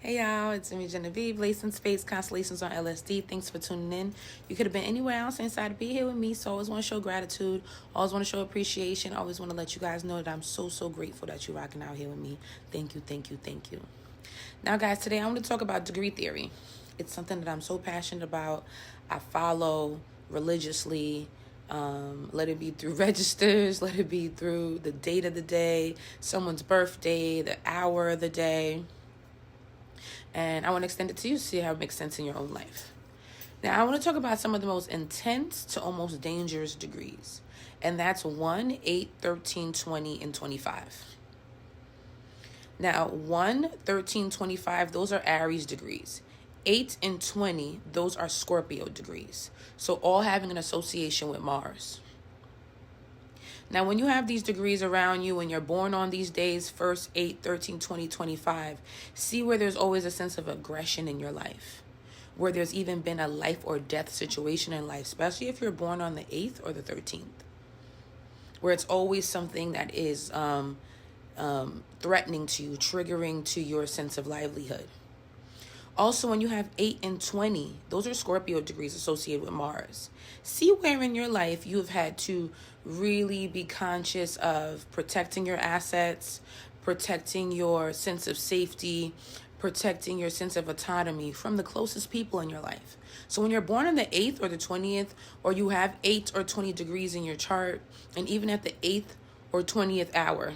Hey y'all, it's me Genevieve, Lace in Space, Constellations on LSD. Thanks for tuning in. You could have been anywhere else and decided to be here with me, so I always want to show gratitude, always want to show appreciation, always want to let you guys know that I'm so grateful that you're rocking out here with me. Thank you, thank you, thank you. Now guys, today I want to talk about degree theory. It's something that I'm so passionate about. I follow religiously. Let it be through registers, let it be through the date of the day, someone's birthday, the hour of the day. And I want to extend it to you to see how it makes sense in your own life. Now, I want to talk about some of the most intense to almost dangerous degrees. And that's 1, 8, 13, 20, and 25. Now, 1, 13, 25, those are Aries degrees. 8 and 20, those are Scorpio degrees. So all having an association with Mars. Now, when you have these degrees around you, when you're born on these days, 1st, 8, 13, 20, 25, see where there's always a sense of aggression in your life, where there's even been a life or death situation in life, especially if you're born on the 8th or the 13th, where it's always something that is threatening to you, triggering to your sense of livelihood. Also, when you have 8 and 20, those are Scorpio degrees associated with Mars. See where in your life you have had to really be conscious of protecting your assets, protecting your sense of safety, protecting your sense of autonomy from the closest people in your life. So when you're born on the 8th or the 20th, or you have 8 or 20 degrees in your chart, and even at the 8th or 20th hour,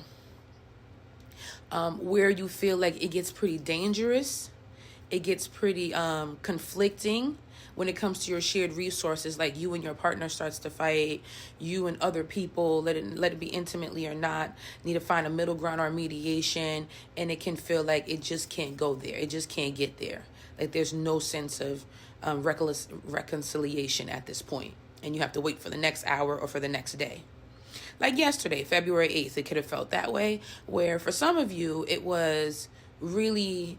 where you feel like it gets pretty dangerous, it gets pretty conflicting when it comes to your shared resources, like you and your partner starts to fight, you and other people, let it be intimately or not, need to find a middle ground or mediation, and it can feel like it just can't go there. It just can't get there. Like there's no sense of reconciliation at this point, and you have to wait for the next hour or for the next day. Like yesterday, February 8th, it could have felt that way, where for some of you, it was really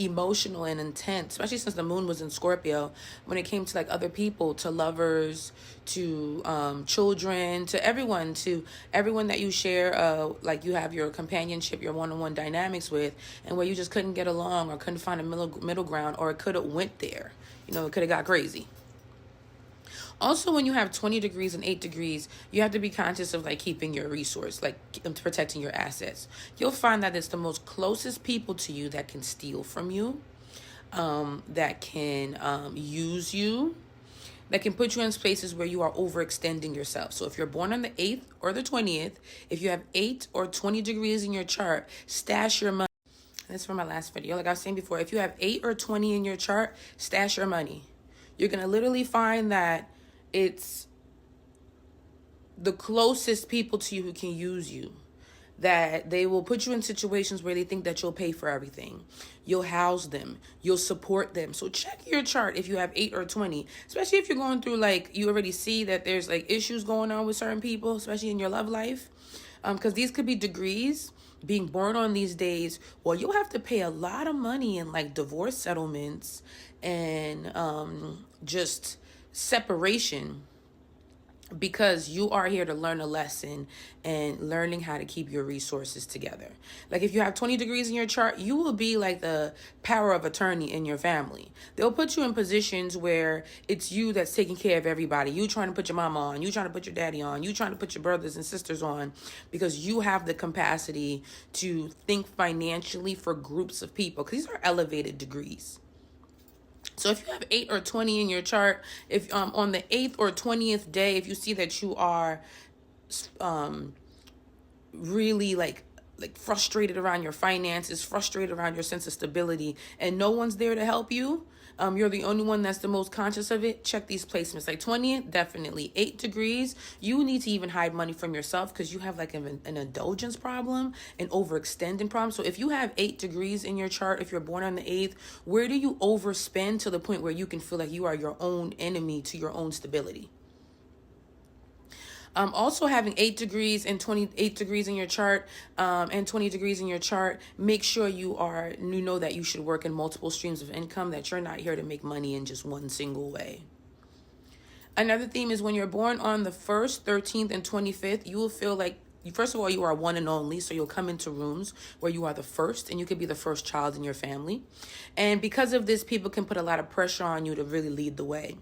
emotional and intense, especially since the moon was in Scorpio, when it came to like other people, to lovers, to children, to everyone that you share, like you have your companionship, your one-on-one dynamics with, and where you just couldn't get along or couldn't find a middle ground, or it could have went there. It could have got crazy. Also, when you have 20 degrees and 8 degrees, you have to be conscious of like keeping your resource, like protecting your assets. You'll find that it's the most closest people to you that can steal from you, that can use you, that can put you in spaces where you are overextending yourself. So if you're born on the 8th or the 20th, if you have 8 or 20 degrees in your chart, stash your money. And this is from my last video. Like I was saying before, if you have 8 or 20 in your chart, stash your money. You're going to literally find that it's the closest people to you who can use you, that they will put you in situations where they think that you'll pay for everything. You'll house them. You'll support them. So check your chart if you have 8 or 20, especially if you're going through, like, you already see that there's like issues going on with certain people, especially in your love life. Because these could be degrees being born on these days. Well, you'll have to pay a lot of money in like divorce settlements and just separation, because you are here to learn a lesson and learning how to keep your resources together. Like if you have 20 degrees in your chart, you will be like the power of attorney in your family. They'll put you in positions where it's you that's taking care of everybody. You trying to put your mama on, you trying to put your daddy on, you trying to put your brothers and sisters on, because you have the capacity to think financially for groups of people, because these are elevated degrees. So if you have 8 or 20 in your chart, if on the 8th or 20th day, if you see that you are really like frustrated around your finances, frustrated around your sense of stability, and no one's there to help you, you're the only one that's the most conscious of it, check these placements. Like 20, definitely. 8 degrees, you need to even hide money from yourself because you have like an indulgence problem, an overextending problem. So if you have 8 degrees in your chart, if you're born on the 8th, where do you overspend to the point where you can feel like you are your own enemy to your own stability? Also having 8 degrees and 28 degrees in your chart, and 20 degrees in your chart, make sure you know that you should work in multiple streams of income, that you're not here to make money in just one single way. Another theme is when you're born on the 1st, 13th, and 25th, you will feel like first of all, you are one and only, so you'll come into rooms where you are the first, and you could be the first child in your family. And because of this, people can put a lot of pressure on you to really lead the way.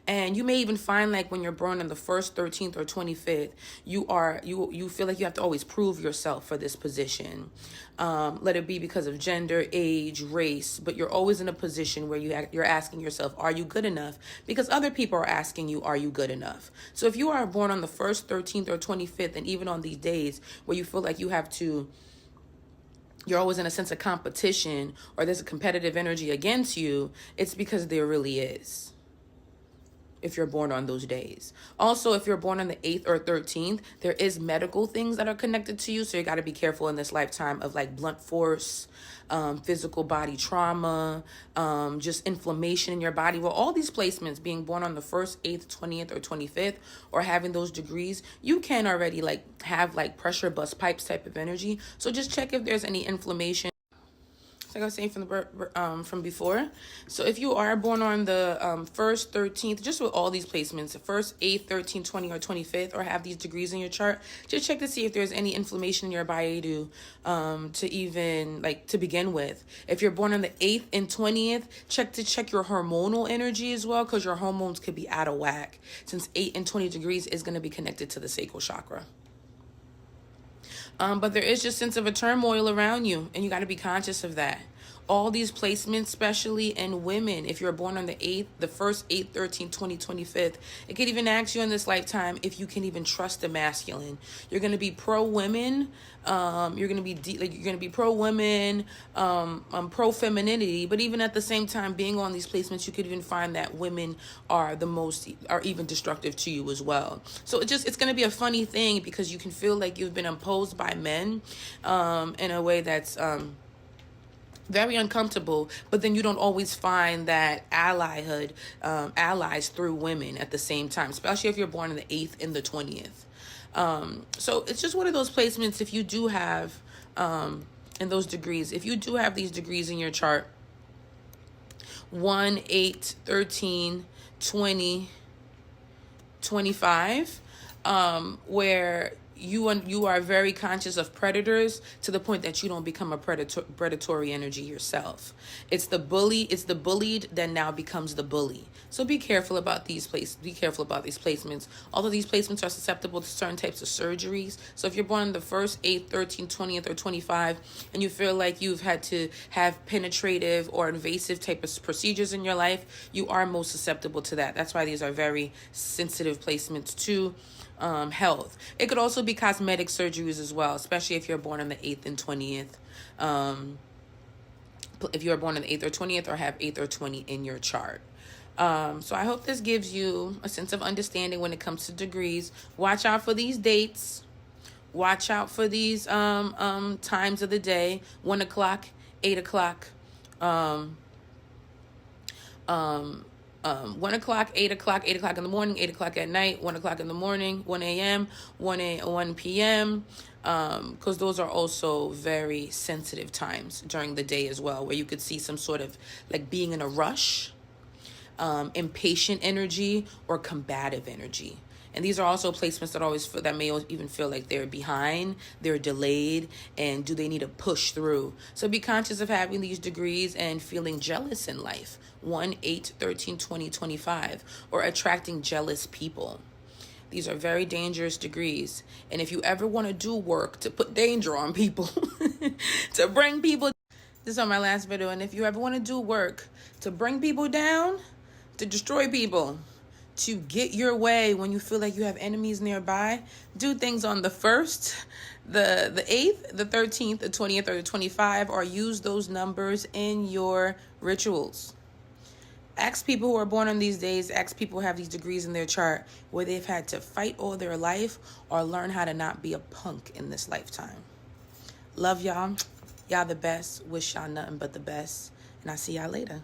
And you may even find, like, when you're born on the 1st, 13th, or 25th, you feel like you have to always prove yourself for this position. Let it be because of gender, age, race, but you're always in a position where you're asking yourself, are you good enough? Because other people are asking you, are you good enough? So if you are born on the 1st, 13th, or 25th, and even on these days where you feel like you're always in a sense of competition, or there's a competitive energy against you, it's because there really is, if you're born on those days. Also, if you're born on the 8th or 13th, there is medical things that are connected to you. So you got to be careful in this lifetime of, like, blunt force, physical body trauma, just inflammation in your body. Well, all these placements, being born on the 1st, 8th, 20th, or 25th, or having those degrees, you can already, like, have, like, pressure bust pipes type of energy. So just check if there's any inflammation. Like I was saying from before. So if you are born on the 1st, 13th, just with all these placements, the 1st, 8th, 13th, 20th, or 25th, or have these degrees in your chart, just check to see if there's any inflammation in your body to even, like, to begin with. If you're born on the 8th and 20th, check your hormonal energy as well, because your hormones could be out of whack, since 8 and 20 degrees is going to be connected to the sacral chakra. But there is just a sense of a turmoil around you, and you got to be conscious of that. All these placements, especially in women, if you're born on the 8th, the 1st, 8th, 13th, 20th, 25th, it could even ask you in this lifetime if you can even trust the masculine. You're going to be pro-women. You're going to be pro-women, pro-femininity. But even at the same time, being on these placements, you could even find that women are even destructive to you as well. So it's going to be a funny thing, because you can feel like you've been imposed by men in a way that's very uncomfortable, but then you don't always find that allies through women at the same time, especially if you're born on the 8th and the 20th. So it's just one of those placements. If you do have, in those degrees, if you do have these degrees in your chart, 1, 8, 13, 20, 25, where you are very conscious of predators to the point that you don't become a predatory energy yourself. It's the bullied that now becomes the bully. So be careful about these placements. Although these placements are susceptible to certain types of surgeries. So if you're born on the 1st, 8th, 13th, 20th, or 25, and you feel like you've had to have penetrative or invasive type of procedures in your life, you are most susceptible to that. That's why these are very sensitive placements to health. It could also be cosmetic surgeries as well, especially if you're born on the 8th and 20th. If you're born on the 8th or 20th, or have 8th or 20 in your chart. So I hope this gives you a sense of understanding when it comes to degrees. Watch out for these dates. Watch out for these times of the day: 1 o'clock, 8 o'clock, 1 o'clock, 8 o'clock, 8 o'clock in the morning, 8 o'clock at night, 1 o'clock in the morning, 1 a.m., 1 p.m., because those are also very sensitive times during the day as well, where you could see some sort of, like, being in a rush, impatient energy, or combative energy. And these are also placements that may even feel like they're behind, they're delayed, and do they need to push through? So be conscious of having these degrees and feeling jealous in life. 1, 8, 13, 20, 25, or attracting jealous people. These are very dangerous degrees. And if you ever want to do work to put danger on people, to bring people, this is on my last video, and if you ever want to do work to bring people down, to destroy people, to get your way when you feel like you have enemies nearby, do things on the 1st, the 8th, the 13th, the 20th, or the 25, or use those numbers in your rituals. Ask people who are born on these days, ask people who have these degrees in their chart, where they've had to fight all their life or learn how to not be a punk in this lifetime. Love y'all. Y'all the best. Wish y'all nothing but the best. And I'll see y'all later.